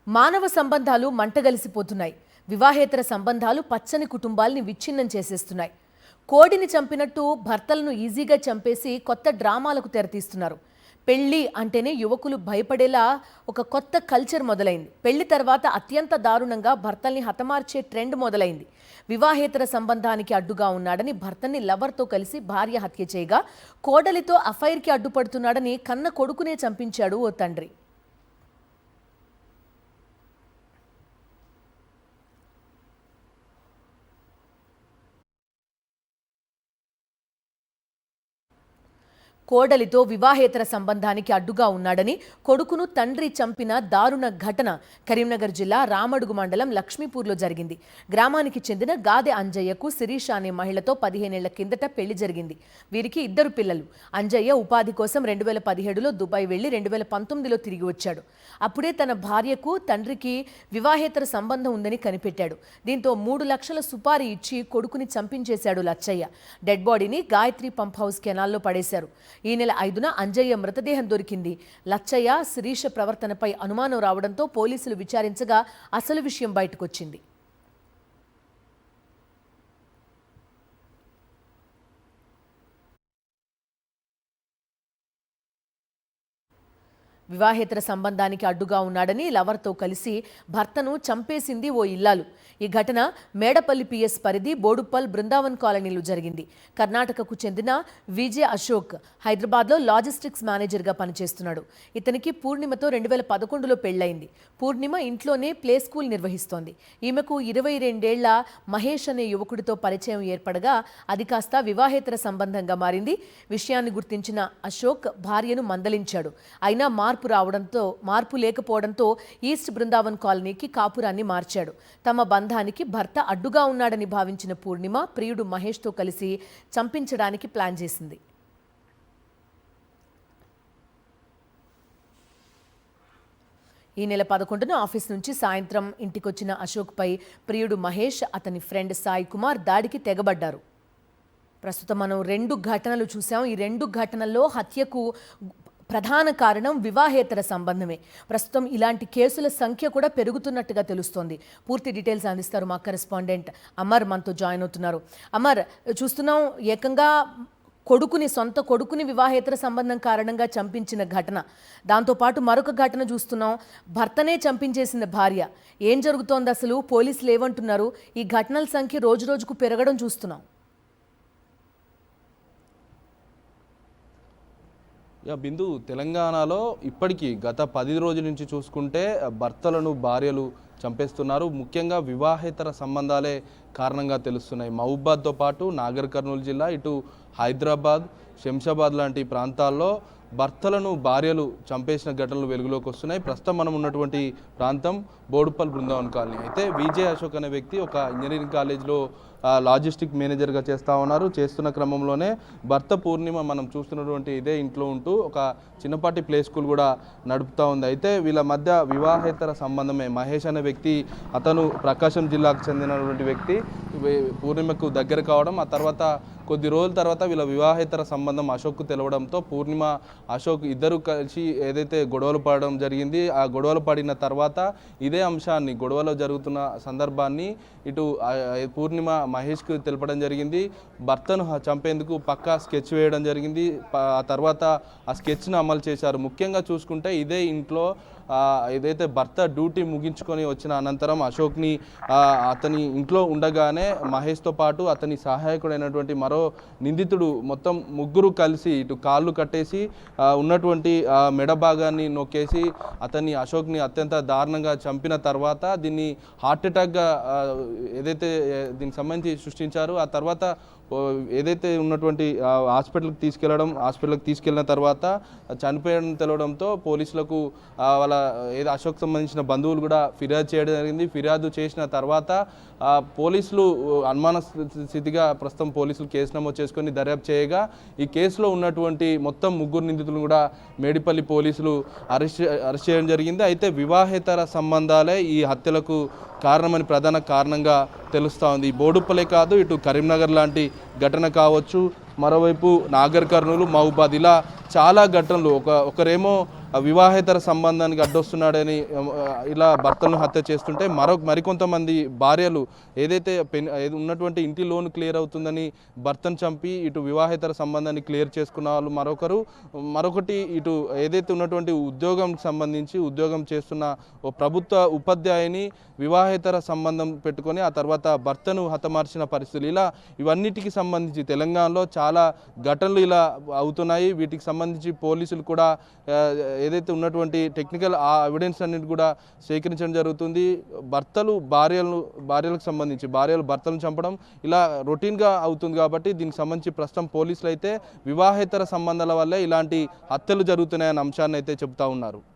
మానవ సంబంధాలు మంటగలిసిపోతున్నాయి. వివాహేతర సంబంధాలు పచ్చని కుటుంబాల్ని విచ్ఛిన్నం చేసేస్తున్నాయి. కోడిని చంపినట్టు భర్తలను ఈజీగా చంపేసి కొత్త డ్రామాలకు తెరతీస్తున్నారు. పెళ్లి అంటేనే యువకులు భయపడేలా ఒక కొత్త కల్చర్ మొదలైంది. పెళ్లి తర్వాత అత్యంత దారుణంగా భర్తల్ని హతమార్చే ట్రెండ్ మొదలైంది. వివాహేతర సంబంధానికి అడ్డుగా ఉన్నాడని భర్తని లవర్తో కలిసి భార్య హత్య చేయగా, కోడలితో అఫైర్కి అడ్డుపడుతున్నాడని కన్న కొడుకునే చంపించాడు ఓ తండ్రి. కోడలితో వివాహేతర సంబంధానికి అడ్డుగా ఉన్నాడని కొడుకును తండ్రి చంపిన దారుణ ఘటన కరీంనగర్ జిల్లా రామడుగు మండలం లక్ష్మీపూర్లో జరిగింది. గ్రామానికి చెందిన గాదె అంజయ్యకు శిరీష అనే మహిళతో 15 ఏళ్ల కిందట పెళ్లి జరిగింది. వీరికి 2 పిల్లలు. అంజయ్య ఉపాధి కోసం 2017లో దుబాయ్ వెళ్లి 2019లో తిరిగి వచ్చాడు. అప్పుడే తన భార్యకు తండ్రికి వివాహేతర సంబంధం ఉందని కనిపెట్టాడు. దీంతో 3 లక్షల సుపారీ ఇచ్చి కొడుకుని చంపించేశాడు లచ్చయ్య. డెడ్ బాడీని గాయత్రి పంప్ హౌస్ కెనాల్లో పడేశారు. ఈ నెల 5న అంజయ్య మృతదేహం దొరికింది. లచ్చయ్య శిరీష ప్రవర్తనపై అనుమానం రావడంతో పోలీసులు విచారించగా అసలు విషయం బయటకొచ్చింది. వివాహేతర సంబంధానికి అడ్డుగా ఉన్నాడని లవర్తో కలిసి భర్తను చంపేసింది ఓ ఇల్లాలు. ఈ ఘటన మేడపల్లి పిఎస్ పరిధి బోడుప్పల్ బృందావన్ కాలనీలో జరిగింది. కర్ణాటకకు చెందిన విజయ్ అశోక్ హైదరాబాద్లో లాజిస్టిక్స్ మేనేజర్గా పనిచేస్తున్నాడు. ఇతనికి పూర్ణిమతో 2011లో పెళ్లైంది. పూర్ణిమ ఇంట్లోనే ప్లే స్కూల్ నిర్వహిస్తోంది. ఈమెకు 22 ఏళ్ల మహేష్ అనే యువకుడితో పరిచయం ఏర్పడగా అది కాస్త వివాహేతర సంబంధంగా మారింది. విషయాన్ని గుర్తించిన అశోక్ భార్యను మందలించాడు. అయినా మార్పు లేకపోవడంతో ఈస్ట్ బృందావన్ కాలనీకి కాపురాన్ని మార్చాడు. తమ బంధానికి భర్త అడ్డుగా ఉన్నాడని భావించిన పూర్ణిమ ప్రియుడు మహేష్తో కలిసి చంపించడానికి ప్లాన్ చేసింది. ఈ నెల 11న ఆఫీస్ నుంచి సాయంత్రం ఇంటికొచ్చిన అశోక్పై ప్రియుడు మహేష్, అతని ఫ్రెండ్ సాయి కుమార్ దాడికి తెగబడ్డారు. ప్రస్తుతం మనం 2 ఘటనలు చూసాం. ఈ 2 ఘటనల్లో హత్యకు ప్రధాన కారణం వివాహేతర సంబంధమే. ప్రస్తుతం ఇలాంటి కేసుల సంఖ్య కూడా పెరుగుతున్నట్టుగా తెలుస్తోంది. పూర్తి డీటెయిల్స్ అందిస్తారు మా కరెస్పాండెంట్ అమర్, మనతో జాయిన్ అవుతున్నారు. అమర్, చూస్తున్నాం ఏకంగా సొంత కొడుకుని వివాహేతర సంబంధం కారణంగా చంపించిన ఘటన, దాంతోపాటు మరొక ఘటన చూస్తున్నాం, భర్తనే చంపించేసిన భార్య. ఏం జరుగుతోంది అసలు? పోలీసులు ఏమంటున్నారు? ఈ ఘటనల సంఖ్య రోజురోజుకు పెరగడం చూస్తున్నాం. బిందు, తెలంగాణలో ఇప్పటికీ గత 10 రోజుల నుంచి చూసుకుంటే భర్తలను భార్యలు చంపేస్తున్నారు. ముఖ్యంగా వివాహేతర సంబంధాలే కారణంగా తెలుస్తున్నాయి. మహబూబాద్తో పాటు నాగర్ కర్నూలు జిల్లా, ఇటు హైదరాబాద్, శంషాబాద్ లాంటి ప్రాంతాల్లో భర్తలను భార్యలు చంపేసిన ఘటనలు వెలుగులోకి వస్తున్నాయి. ప్రస్తుతం మనం ఉన్నటువంటి ప్రాంతం బోడుప్పల్ బృందావన్ కాలనీ. అయితే విజయ్ అశోక్ అనే వ్యక్తి ఒక ఇంజనీరింగ్ కాలేజ్లో లాజిస్టిక్ మేనేజర్గా చేస్తున్న క్రమంలోనే భర్త పూర్ణిమ మనం చూస్తున్నటువంటి ఇదే ఇంట్లో ఉంటూ ఒక చిన్నపాటి ప్లే స్కూల్ కూడా నడుపుతూ ఉంది. అయితే వీళ్ళ మధ్య వివాహేతర సంబంధమే. మహేష్ అనే వ్యక్తి, అతను ప్రకాశం జిల్లాకు చెందినటువంటి వ్యక్తి, పూర్ణిమకు దగ్గర కావడం, ఆ తర్వాత కొద్ది రోజుల తర్వాత వీళ్ళ వివాహేతర సంబంధం అశోక్కు తెలవడంతో పూర్ణిమ, అశోక్ ఇద్దరు కలిసి ఏదైతే గొడవలు పడడం జరిగింది, ఆ గొడవలు పడిన తర్వాత ఇదే అంశాన్ని, గొడవలో జరుగుతున్న సందర్భాన్ని ఇటు పూర్ణిమ మహేష్కు తెలపడం జరిగింది. భర్తను చంపేందుకు పక్కా స్కెచ్ వేయడం జరిగింది. ఆ తర్వాత ఆ స్కెచ్ను అమలు చేశారు. ముఖ్యంగా చూసుకుంటే ఇదే ఇంట్లో ఏదైతే భర్త డ్యూటీ ముగించుకొని వచ్చిన అనంతరం అశోక్ని అతని ఇంట్లో ఉండగానే మహేష్తో పాటు అతని సహాయకుడైనటువంటి మరో నిందితుడు మొత్తం ముగ్గురు కలిసి ఇటు కాళ్ళు కట్టేసి ఉన్నటువంటి మెడ భాగాన్ని నొక్కేసి అశోక్ని అత్యంత దారుణంగా చంపిన తర్వాత దీన్ని హార్ట్ అటాక్గా ఏదైతే దీనికి సంబంధించి సృష్టించారు. ఆ తర్వాత ఏదైతే ఉన్నటువంటి హాస్పిటల్కి తీసుకెళ్ళిన తర్వాత చనిపోయడం తెలవడంతో పోలీసులకు వాళ్ళ అశోక్ సంబంధించిన బంధువులు కూడా ఫిర్యాదు చేయడం జరిగింది. ఫిర్యాదు చేసిన తర్వాత పోలీసులు అనుమాన స్థితిగా ప్రస్తుతం పోలీసులు కేసు నమోదు చేసుకొని దర్యాప్తు చేయగా ఈ కేసులో ఉన్నటువంటి మొత్తం 3 నిందితులను కూడా మేడిపల్లి పోలీసులు అరెస్ట్ చేయడం జరిగింది. అయితే వివాహేతర సంబంధాలే ఈ హత్యలకు ప్రధాన కారణంగా తెలుస్తూ ఉంది. బోడుప్పలే కాదు, ఇటు కరీంనగర్ లాంటి ఘటన కావచ్చు, మరోవైపు నాగర్ కర్నూలు, మహబూబాద్, ఇలా చాలా ఘటనలు. ఒకరేమో వివాహేతర సంబంధానికి అడ్డొస్తున్నాడని ఇలా భర్తలను హత్య చేస్తుంటే మరికొంతమంది భార్యలు ఏదైతే ఉన్నటువంటి ఇంటి లోన్ క్లియర్ అవుతుందని భర్తను చంపి ఇటు వివాహేతర సంబంధాన్ని క్లియర్ చేసుకున్న వాళ్ళు మరొకటి ఇటు ఏదైతే ఉన్నటువంటి ఉద్యోగంకి సంబంధించి ఉద్యోగం చేస్తున్న ఓ ప్రభుత్వ ఉపాధ్యాయుని వివాహేతర సంబంధం పెట్టుకొని ఆ తర్వాత భర్తను హతమార్చిన పరిస్థితులు ఇలా ఇవన్నిటికి సంబంధించి తెలంగాణలో చాలా ఘటనలు ఇలా అవుతున్నాయి. వీటికి సంబంధించి పోలీసులు కూడా ఏదైతే ఉన్నటువంటి టెక్నికల్ ఆ ఎవిడెన్స్ అన్నిటి కూడా సేకరించడం జరుగుతుంది. భార్యలకు సంబంధించి భార్యలు భర్తలను చంపడం ఇలా రొటీన్గా అవుతుంది కాబట్టి దీనికి సంబంధించి ప్రస్తుతం పోలీసులు అయితే వివాహేతర సంబంధాల వల్లే ఇలాంటి హత్యలు జరుగుతున్నాయన్న అంశాన్ని అయితే చెబుతా ఉన్నారు.